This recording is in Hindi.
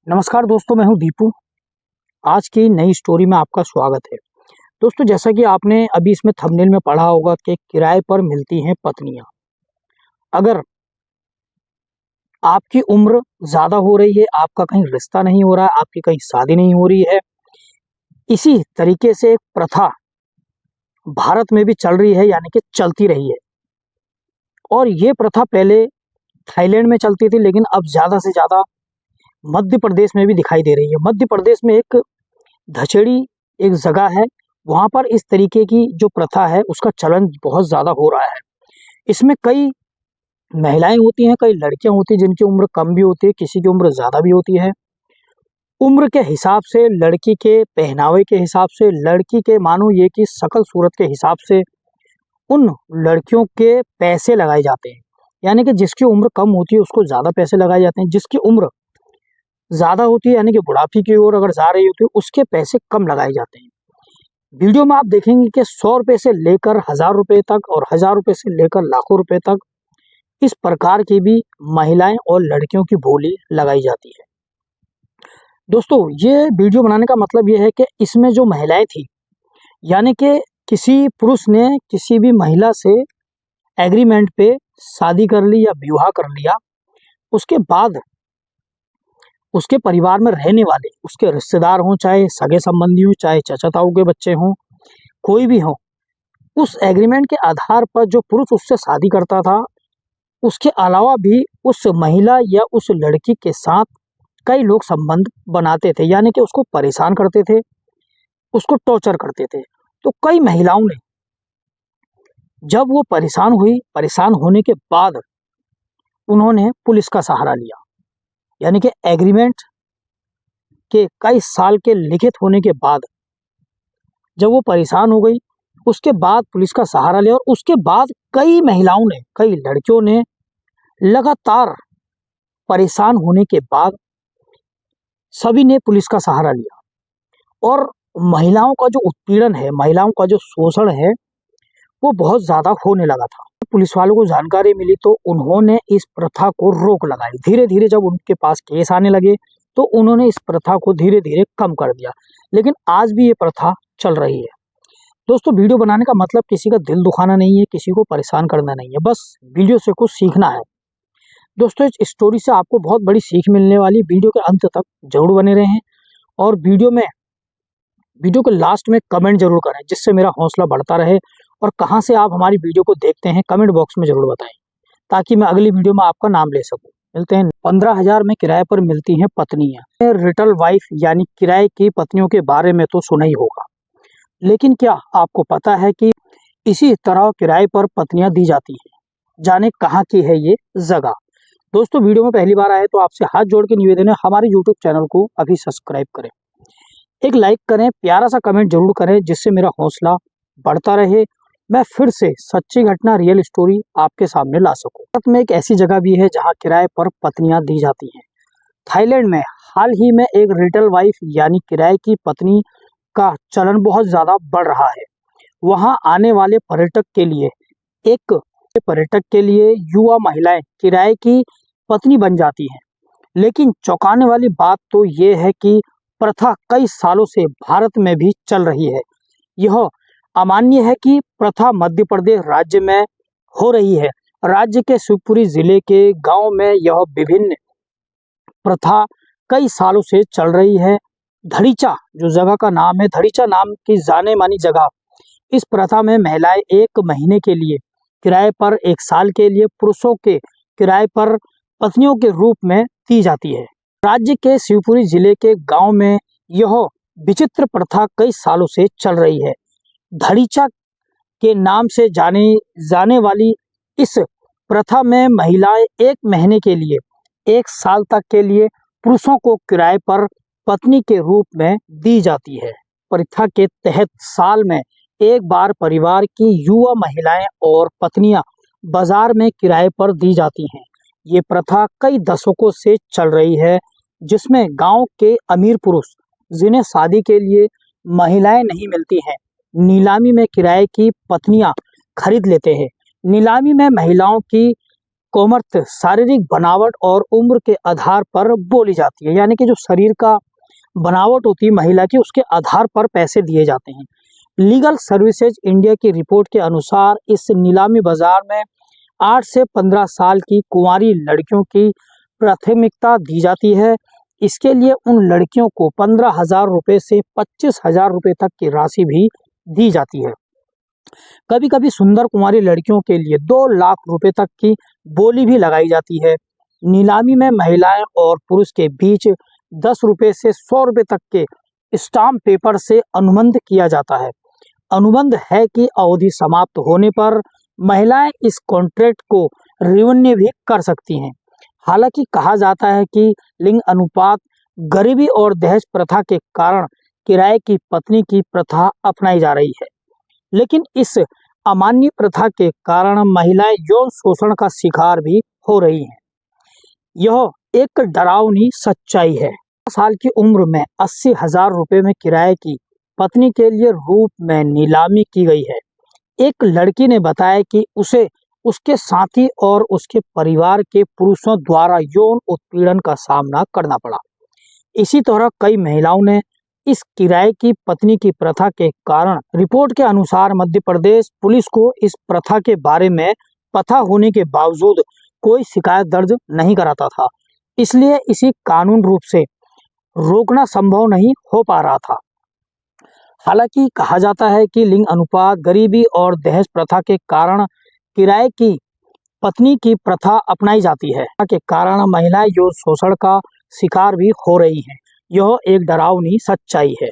नमस्कार दोस्तों, मैं हूं दीपू। आज की नई स्टोरी में आपका स्वागत है। दोस्तों, जैसा कि आपने अभी इसमें थंबनेल में पढ़ा होगा कि किराए पर मिलती हैं पत्नियां। अगर आपकी उम्र ज़्यादा हो रही है, आपका कहीं रिश्ता नहीं हो रहा है, आपकी कहीं शादी नहीं हो रही है, इसी तरीके से एक प्रथा भारत में भी चल रही है, यानी कि चलती रही है। और ये प्रथा पहले थाईलैंड में चलती थी, लेकिन अब ज़्यादा से ज़्यादा मध्य प्रदेश में भी दिखाई दे रही है। मध्य प्रदेश में एक धछेड़ी एक जगह है, वहाँ पर इस तरीके की जो प्रथा है उसका चलन बहुत ज़्यादा हो रहा है। इसमें कई महिलाएं होती हैं, कई लड़कियां होती हैं जिनकी उम्र कम भी होती है, किसी की उम्र ज़्यादा भी होती है। उम्र के हिसाब से, लड़की के पहनावे के हिसाब से, लड़की के मानो ये कि शकल सूरत के हिसाब से उन लड़कियों के पैसे लगाए जाते हैं। यानी कि जिसकी उम्र कम होती है उसको ज़्यादा पैसे लगाए जाते हैं, जिसकी उम्र ज़्यादा होती है यानी कि बुढ़ापे की ओर अगर जा रही होती है उसके पैसे कम लगाए जाते हैं। वीडियो में आप देखेंगे कि 100 रुपए से लेकर 1000 रुपए तक और 1000 रुपए से लेकर लाखों रुपए तक इस प्रकार की भी महिलाएं और लड़कियों की बोली लगाई जाती है। दोस्तों, ये वीडियो बनाने का मतलब ये है कि इसमें जो महिलाएं थी, यानी कि किसी पुरुष ने किसी भी महिला से एग्रीमेंट पे शादी कर ली या विवाह कर लिया, उसके बाद उसके परिवार में रहने वाले उसके रिश्तेदार हों, चाहे सगे संबंधी हों, चाहे चाचा ताऊ के बच्चे हों, कोई भी हो, उस एग्रीमेंट के आधार पर जो पुरुष उससे शादी करता था, उसके अलावा भी उस महिला या उस लड़की के साथ कई लोग संबंध बनाते थे, यानी कि उसको परेशान करते थे, उसको टॉर्चर करते थे। तो कई महिलाओं ने जब वो परेशान होने के बाद उन्होंने पुलिस का सहारा लिया। यानी कि एग्रीमेंट के कई साल के लिखित होने के बाद जब वो परेशान हो गई, उसके बाद पुलिस का सहारा लिया और उसके बाद कई महिलाओं ने, कई लड़कियों ने लगातार परेशान होने के बाद सभी ने पुलिस का सहारा लिया। और महिलाओं का जो उत्पीड़न है, महिलाओं का जो शोषण है, वो बहुत ज़्यादा होने लगा था। पुलिस वालों को जानकारी मिली तो उन्होंने इस प्रथा को रोक लगाई। धीरे-धीरे जब उनके पास केस आने लगे तो उन्होंने इस प्रथा को धीरे-धीरे कम कर दिया, लेकिन आज भी ये प्रथा चल रही है। दोस्तों, वीडियो बनाने का मतलब किसी का दिल दुखाना नहीं है, किसी को परेशान करना नहीं है, बस वीडियो से कुछ सीखना है। दोस्तों, इस स्टोरी से आपको बहुत बड़ी सीख मिलने वाली, वीडियो के अंत तक जरूर बने रहें और वीडियो के लास्ट में कमेंट जरूर करें, जिससे मेरा हौसला बढ़ता रहे। और कहां से आप हमारी वीडियो को देखते हैं कमेंट बॉक्स में जरूर बताएं, ताकि मैं अगली वीडियो में आपका नाम ले सकूं। मिलते हैं। 15,000 में किराए पर मिलती हैं पत्नियां। रिटल वाइफ यानी किराए की पत्नियों के बारे में तो सुना ही होगा, लेकिन क्या आपको पता है कि इसी तरह किराए पर पत्नियां दी जाती हैं? जाने कहाँ की है ये जगह। दोस्तों, वीडियो में पहली बार आए तो आपसे हाथ जोड़ के निवेदन है, हमारे यूट्यूब चैनल को अभी सब्सक्राइब करें, एक लाइक करें, प्यारा सा कमेंट जरूर करें, जिससे मेरा हौसला बढ़ता रहे, मैं फिर से सच्ची घटना, रियल स्टोरी आपके सामने ला सकूं। भारत में एक ऐसी जगह भी है जहां किराए पर पत्नियां दी जाती हैं। थाईलैंड में हाल ही में एक रिटल वाइफ यानी किराए की पत्नी का चलन बहुत ज्यादा बढ़ रहा है। वहां आने वाले पर्यटक के लिए युवा महिलाएं किराए की पत्नी बन जाती हैं। लेकिन चौंकाने वाली बात तो ये है कि प्रथा कई सालों से भारत में भी चल रही है। यह अमान्य है कि प्रथा मध्य प्रदेश राज्य में हो रही है। राज्य के शिवपुरी जिले के गांव में यह विभिन्न प्रथा कई सालों से चल रही है। धड़ीचा जो जगह का नाम है, धड़ीचा नाम की जाने मानी जगह, इस प्रथा में महिलाएं 1 महीने के लिए किराए पर, 1 साल के लिए पुरुषों के किराए पर पत्नियों के रूप में दी जाती है। राज्य के शिवपुरी जिले के गांव में यह विचित्र प्रथा कई सालों से चल रही है। धड़ीचा के नाम से जाने वाली इस प्रथा में महिलाएं 1 महीने के लिए, 1 साल तक के लिए पुरुषों को किराए पर पत्नी के रूप में दी जाती है। प्रथा के तहत साल में एक बार परिवार की युवा महिलाएं और पत्नियां बाजार में किराए पर दी जाती हैं। ये प्रथा कई दशकों से चल रही है, जिसमें गांव के अमीर पुरुष जिन्हें शादी के लिए महिलाएं नहीं मिलती हैं, नीलामी में किराए की पत्नियां खरीद लेते हैं। नीलामी में महिलाओं की कोमर्थ शारीरिक बनावट और उम्र के आधार पर बोली जाती है, यानी कि जो शरीर का बनावट होती है महिला की, उसके आधार पर पैसे दिए जाते हैं। लीगल सर्विसेज इंडिया की रिपोर्ट के अनुसार इस नीलामी बाजार में 8 से 15 साल की कुंवारी लड़कियों की प्राथमिकता दी जाती है। इसके लिए उन लड़कियों को 15,000 रुपये से 25,000 रुपये तक की राशि भी दी जाती है। कभी कभी सुंदर कुंवारी लड़कियों के लिए 2 लाख रुपए तक की बोली भी लगाई जाती है। नीलामी में महिलाएं और पुरुष के बीच 10 रुपये से 100 रुपये तक के स्टाम्प पेपर से अनुबंध किया जाता है। अनुबंध है कि अवधि समाप्त होने पर महिलाएं इस कॉन्ट्रैक्ट को रिन्यू भी कर सकती हैं। हालांकि कहा जाता है कि लिंग अनुपात, गरीबी और दहेज प्रथा के कारण किराए की पत्नी की प्रथा अपनाई जा रही है, लेकिन इस अमान्य प्रथा के कारण महिलाएं यौन शोषण का शिकार भी हो रही हैं। यह एक डरावनी सच्चाई है। 15 साल की उम्र में 80,000 रुपये में किराए की पत्नी के लिए रूप में नीलामी की गई है। एक लड़की ने बताया कि उसे उसके साथी और उसके परिवार के पुरुषों द्वारा यौन उत्पीड़न का सामना करना पड़ा। इसी तरह कई महिलाओं ने इस किराए की पत्नी की प्रथा के कारण, रिपोर्ट के अनुसार मध्य प्रदेश पुलिस को इस प्रथा के बारे में पता होने के बावजूद कोई शिकायत दर्ज नहीं कराता था, इसलिए इसी कानून रूप से रोकना संभव नहीं हो पा रहा था। हालांकि कहा जाता है कि लिंग अनुपात, गरीबी और दहेज प्रथा के कारण किराए की पत्नी की प्रथा अपनाई जाती है, के कारण महिलाएं यौन शोषण का शिकार भी हो रही हैं। यह एक डरावनी सच्चाई है।